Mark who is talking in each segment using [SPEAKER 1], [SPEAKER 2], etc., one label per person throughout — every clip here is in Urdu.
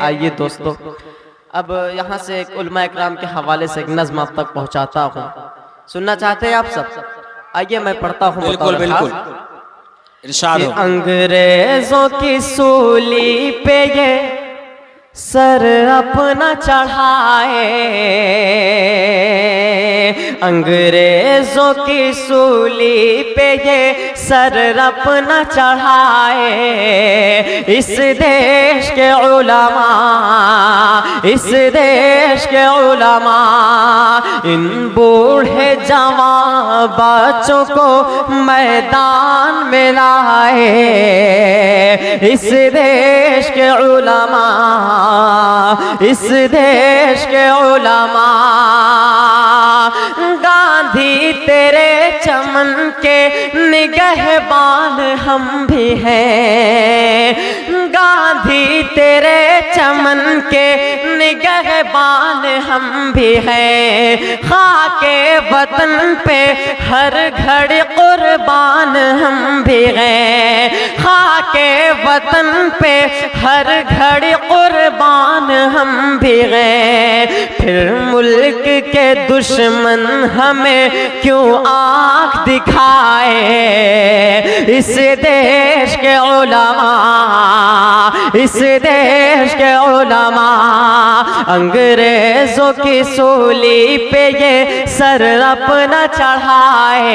[SPEAKER 1] آئیے دوستو، اب یہاں سے ایک علماء اکرام کے حوالے سے ایک نظم آپ تک پہنچاتا ہوں، سننا چاہتے ہیں آپ سب؟ آئیے میں پڑھتا ہوں
[SPEAKER 2] بالکل بالکل ارشاد ہو۔
[SPEAKER 1] انگریزوں کی سولی پہ یہ سر اپنا چڑھائے، انگریزوں کی سولی پہ یہ سر اپنا چڑھائے، اس دیش کے علماء، اس دیش کے علماء ان بوڑھے جوان بچوں کو میدان میں لائے، اس دیش کے علماء، اس دیش کے علماء، گاندھی تیرے چمن کے نگہبان ہم بھی ہیں، گاندھی تیرے چمن کے نگہبان ہم بھی ہیں، خاک وطن پہ ہر گھڑی قربان ہم بھی ہیں، خاک وطن پہ ہر گھڑی قربان ہم بھی ہیں، پھر ملک کے دشمن ہمیں کیوں آنکھ دکھائے، اس دیش کے علماء، اس دیش کے علماء انگریزوں کی سولی پہ یہ سر اپنا چڑھائے،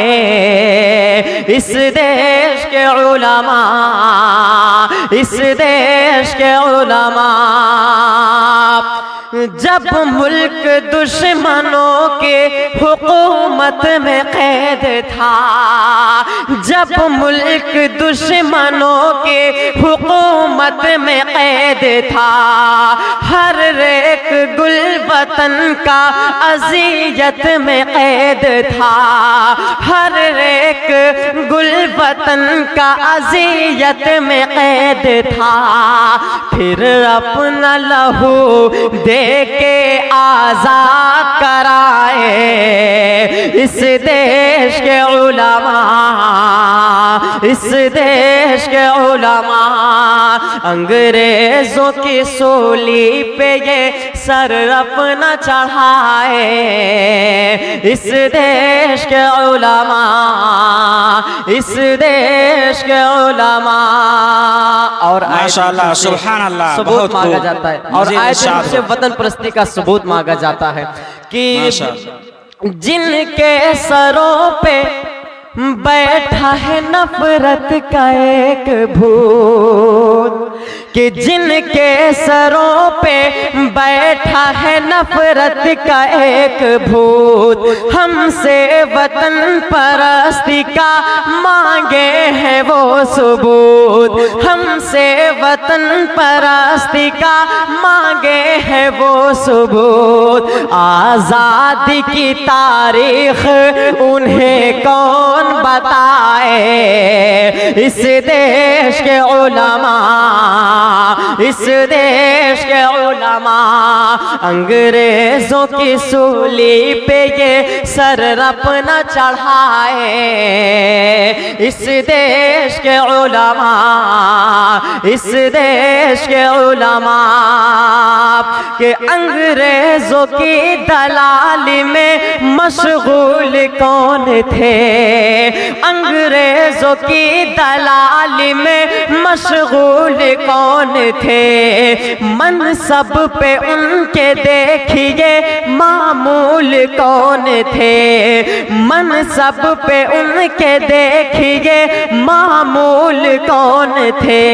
[SPEAKER 1] اس دیش کے علماء، اس دیش کے علماء، جب ملک دشمنوں کے حکومت میں قید تھا، جب ملک دشمنوں کے حکومت میں قید تھا، ہر ایک گل وطن کا اذیت میں قید تھا، ہر ایک گل وطن کا اذیت میں قید تھا، پھر اپنا لہو دے کے آزاد کرائے، اس دیش کے علماء، اس دیش کے علماء انگریزوں کی سولی پہ یہ سر اپنا چڑھائے، اس دیش کے علماء، اس دیش کے علماء، اور
[SPEAKER 2] ماشاءاللہ سبحان اللہ
[SPEAKER 1] ثبوت مانگا جاتا ہے، اور آیت سے وطن پرستی کا ثبوت مانگا جاتا ہے کہ جن کے سروں پہ بیٹھا ہے نفرت کا ایک بھوت، کہ جن کے سروں پہ بیٹھا ہے نفرت کا ایک بھوت، ہم سے وطن پرستی کا مانگے ہیں وہ ثبوت، ہم سے وطن پرستی کا مانگے ہیں وہ ثبوت، آزادی کی تاریخ انہیں کون بتائے، اس دیش کے علماء، اس دیش کے علماء انگریزوں کی سولی پہ یہ سر اپنا چڑھائے، اس دیش کے علماء، اس دیش کے علماء کہ انگریزوں کی دلالی میں مشغول کون تھے، انگریزوں کی دلالی میں مشغول کون تھے، منصب پہ ان کے دیکھیے معمول کون تھے، منصب پہ ان کے دیکھیے معمول کون تھے،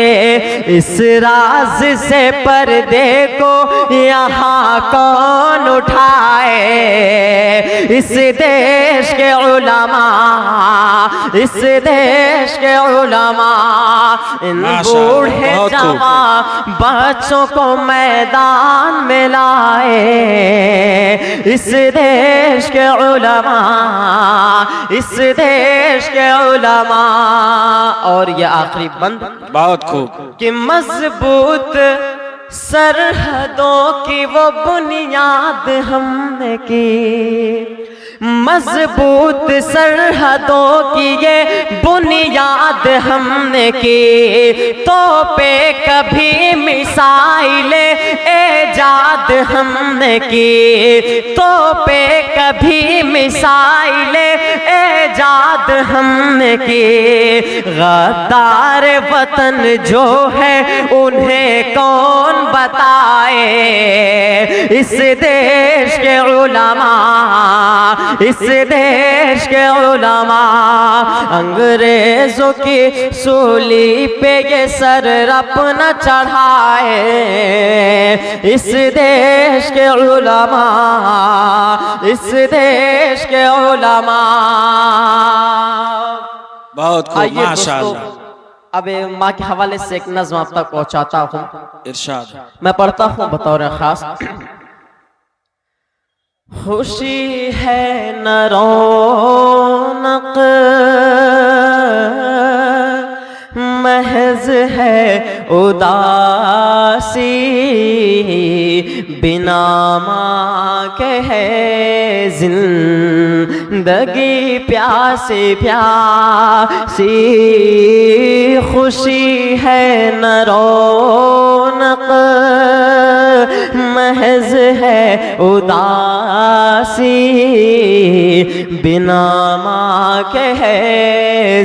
[SPEAKER 1] اس راز سے پردے کو یہاں کون اٹھائے، اس دیش کے علماء، اس دیش کے علماء ان بوڑھے جوان بچوں کو میدان میں لائے، اس دیش کے علماء، اس دیش کے علماء۔ اور یہ آخری بند
[SPEAKER 2] بہت خوب
[SPEAKER 1] کہ مضبوط سرحدوں کی وہ بنیاد ہم نے کی، مضبوط سرحدوں کی یہ بنیاد ہم نے کی، تو پہ کبھی میزائل ایجاد ہم نے کی، تو پہ کبھی میزائل ایجاد ہم نے کی۔ غدار وطن جو ہے انہیں کون بتائے، اس دیش کے علماء، اس دیش کے علماء، انگریزوں کی سولی پہ یہ سر اپنا چڑھائے، اس دیش کے علماء، اس دیش کے علماء۔
[SPEAKER 2] بہت خوب،
[SPEAKER 1] آئیے
[SPEAKER 2] ماشاءاللہ۔
[SPEAKER 1] دوستو، اب ماں کے حوالے سے ایک نظم آپ تک پہنچاتا ہوں،
[SPEAKER 2] ارشاد۔
[SPEAKER 1] میں پڑھتا ہوں بطور خاص۔ خوشی ہے نہ رونق محض ہے اداسی، بنا ماں کے ہے زندگی پیاسی پیاسی۔ خوشی ہے نہ رونق محض ہے اداسی، بنا ماں کے ہے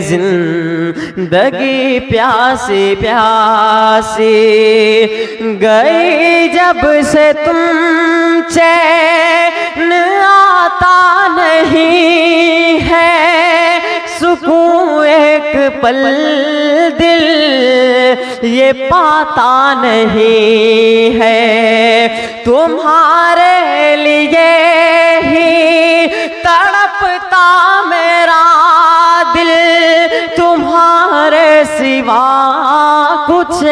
[SPEAKER 1] زندگی پیاسی پیاسی۔ گئی جب سے تم چین آتا نہیں ہے، سکون ایک پل دل یہ پاتا نہیں ہے، تمہارے لیے ہی تڑپتا میرا دل، تمہارے سوا کچھ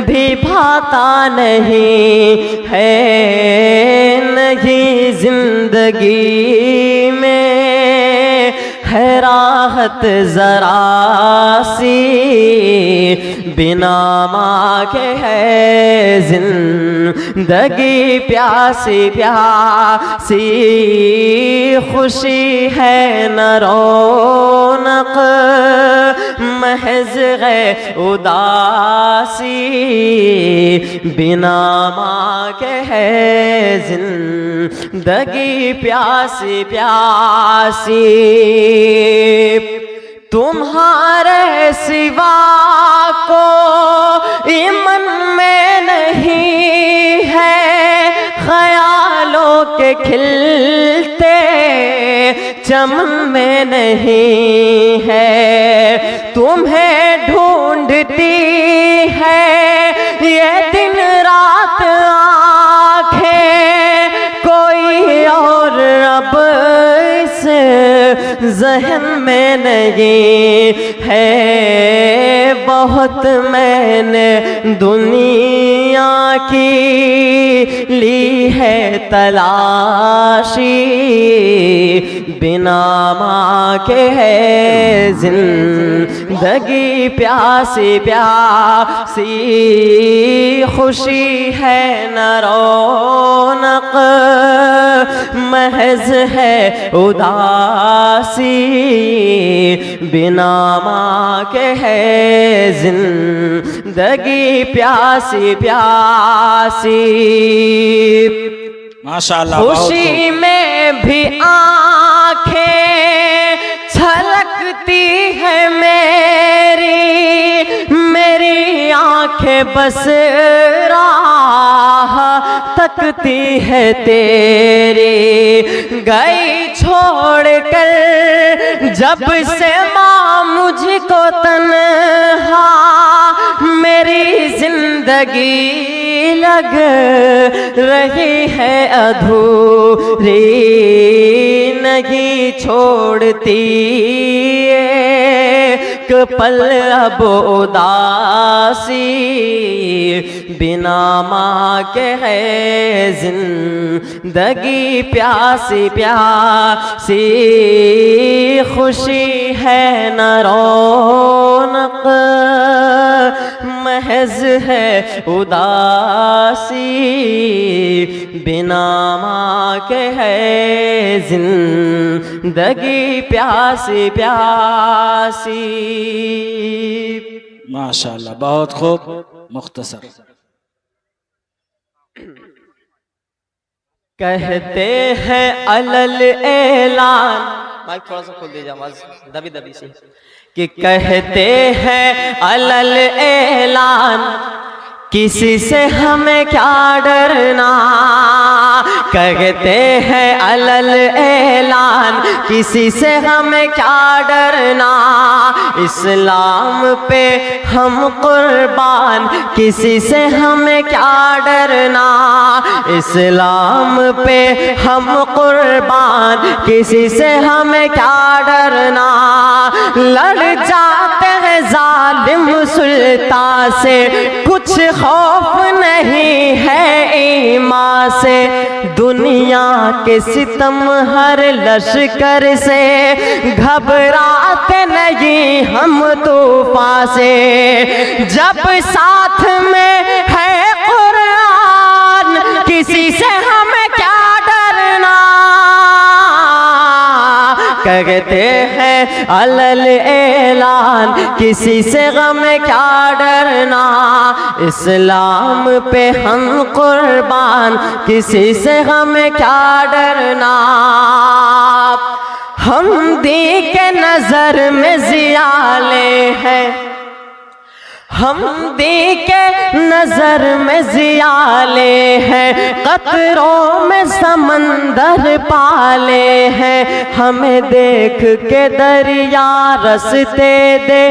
[SPEAKER 1] بھی بھاتا نہیں ہے، نہیں زندگی میں ہے راحت ذرا سی، بنا ماں کے ہے زندگی پیاسی پیاسی۔ خوشی ہے نہ رونق محض ہے اداسی، بنا ماں کے ہے زندگی پیاسی پیاسی۔ تمہارے سوا کوئی من میں نہیں ہے، خیالوں کے کھلتے چمن میں نہیں ہے، تمہیں ڈھونڈتی ہے یہ دن رات آنکھیں، کوئی اور اب اس ذہن میں نہیں ہے، بہت میں نے دنیا کی لی ہے تلاشی، بنا ماں کے ہے زندگی پیاسی پیاسی۔ خوشی ہے نہ رونق محض ہے اداسی، بنا ماں کے ہے زندگی پیاسی پیاسی۔
[SPEAKER 2] ماشاءاللہ۔
[SPEAKER 1] خوشی میں بھی آنکھیں چھلکتی ہے میری آنکھیں بس راہ تکتی ہے تیری، گئی چھوڑ کر جب سے ماں مجھ کو تنہا، میری زندگی لگ رہی ہے ادھوری، نہیں چھوڑتی ایک پل اب اداسی، بنا ماں کے ہے زندگی پیاسی پیاسی۔ خوشی ہے نہ رونق محض ہے اداسی، بنا ماں کے ہے زندگی پیاسی پیاسی۔
[SPEAKER 2] ماشاءاللہ، بہت خوب، مختصر۔
[SPEAKER 1] کہتے ہیں علل اعلان، مائک تھوڑا سا کھول دیجیے، آواز دبی دبی سی، کہ کہتے ہیں علل اعلان کسی سے ہمیں کیا ڈرنا، کہتے ہیں علل اعلان کسی سے ہمیں کیا ڈرنا، اسلام پہ ہم قربان کسی سے ہمیں کیا ڈرنا، اسلام پہ ہم قربان کسی سے ہمیں کیا ڈرنا، لڑ جاتے ہیں ظالم سلطان سے کچھ خوف نہیں ہے ایمان سے، دنیا کے ستم ہر لشکر سے گھبراتے نہیں ہم طوفان سے، جب ساتھ میں ہے قرآن کسی سے ہمیں کیا ڈرنا، کہتے ہیں علل اعلان کسی سے غم کیا ڈرنا، اسلام پہ ہم قربان کسی سے غم کیا ڈرنا، ہم دی کے نظر میں ضیالے ہیں، ہم دی کے نظر میں ضیالے ہیں، قطروں میں سمندر پالے ہیں، ہمیں دیکھ کے دریا رستے دے،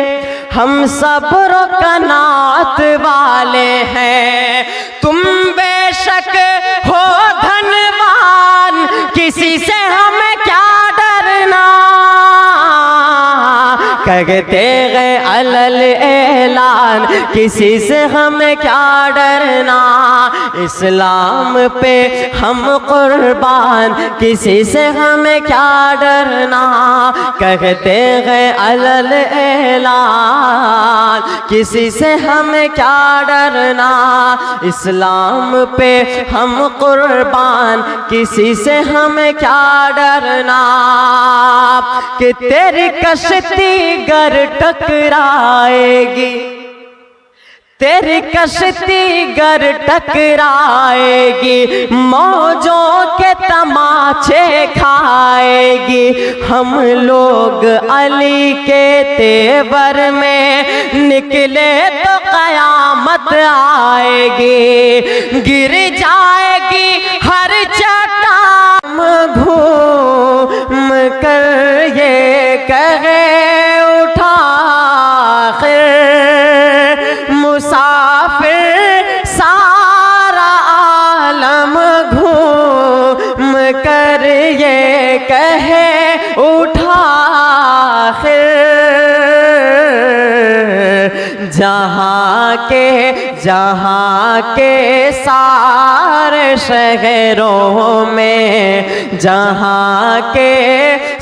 [SPEAKER 1] ہم صبر و قناعت والے ہیں، تم بے شک ہو دھنوان کسی سے ہمیں کیا ڈرنا، کہتے ہیں علل اعلان کسی سے ہمیں کیا ڈرنا، اسلام پہ ہم قربان کسی سے ہمیں کیا ڈرنا، کہتے ہیں علل اعلان کسی سے ہمیں کیا ڈرنا، اسلام پہ ہم قربان کسی سے ہمیں کیا ڈرنا، کہ تیری کشتی گر ٹکرائے گی، تیری کشتی گر ٹکرائے گی، موجوں کے تماچے کھائے گی، ہم لوگ علی کے تیور میں نکلے تو قیامت آئے گی، گر جائے گی ہر چٹان، گھوم کر یہ کہے اٹھا مسافر سارا عالم، گھوم کر یہ کہے اٹھا جہاں کے سارے شہروں میں، جہاں کے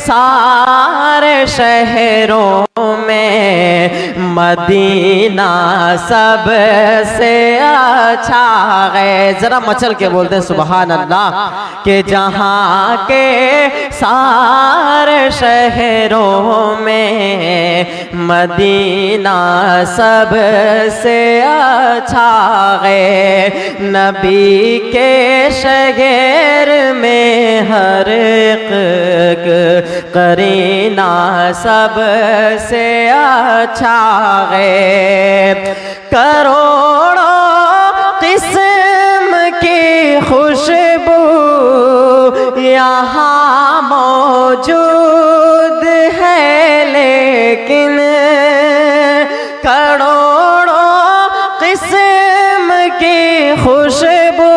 [SPEAKER 1] سارے شہروں میں مدینہ سب سے اچھا ہے، ذرا مچل کے بولتے ہیں سبحان اللہ، کہ جہاں کے سارے شہروں میں مدینہ سب سے اچھا ہے، نبی کے شہر میں ہر ایک قرینہ سب سے اچھا ہے، کروڑوں قسم کی خوشبو یہاں موجود ہے، لیکن کروڑوں قسم کی خوشبو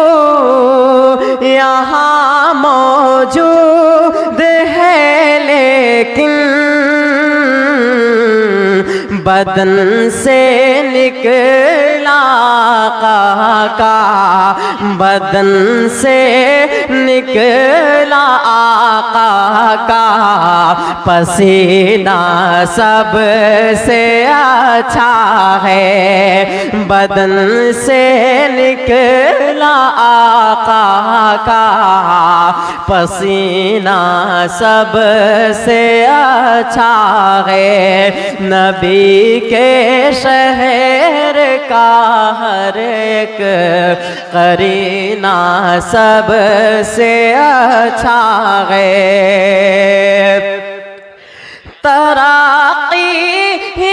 [SPEAKER 1] یہاں موجود ہے، لیکن بدن سے نکلا آقا کا، بدن سے نکلا آقا کا پسینہ سب سے اچھا ہے، بدن سے نکلا آقا کا پسینہ سب سے اچھا ہے، نبی کے شہر کا ہر ایک قرینہ سب سے اچھا ہے، ترقی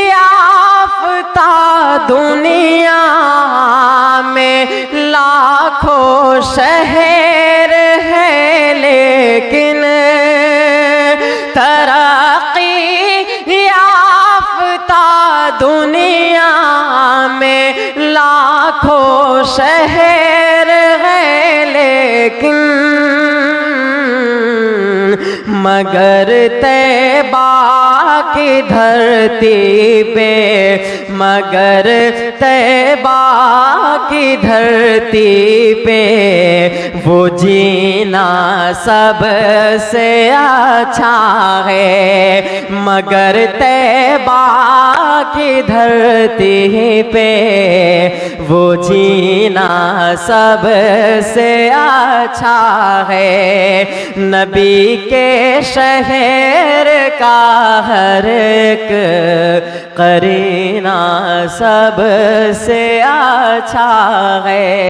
[SPEAKER 1] یافتہ دنیا میں لاکھوں شہر ہیں لیکن ترقی یافتہ دنیا میں لاکھوں شہر ہیں لیکن مگر طیبہ کی دھرتی پہ، مگر طیبہ کی دھرتی پہ وہ جینا سب سے اچھا ہے، مگر طیبہ کی دھرتی پہ وہ جینا سب سے اچھا ہے، نبی کے شہر کا ہر ایک قرینہ سب سے اچھا ہے۔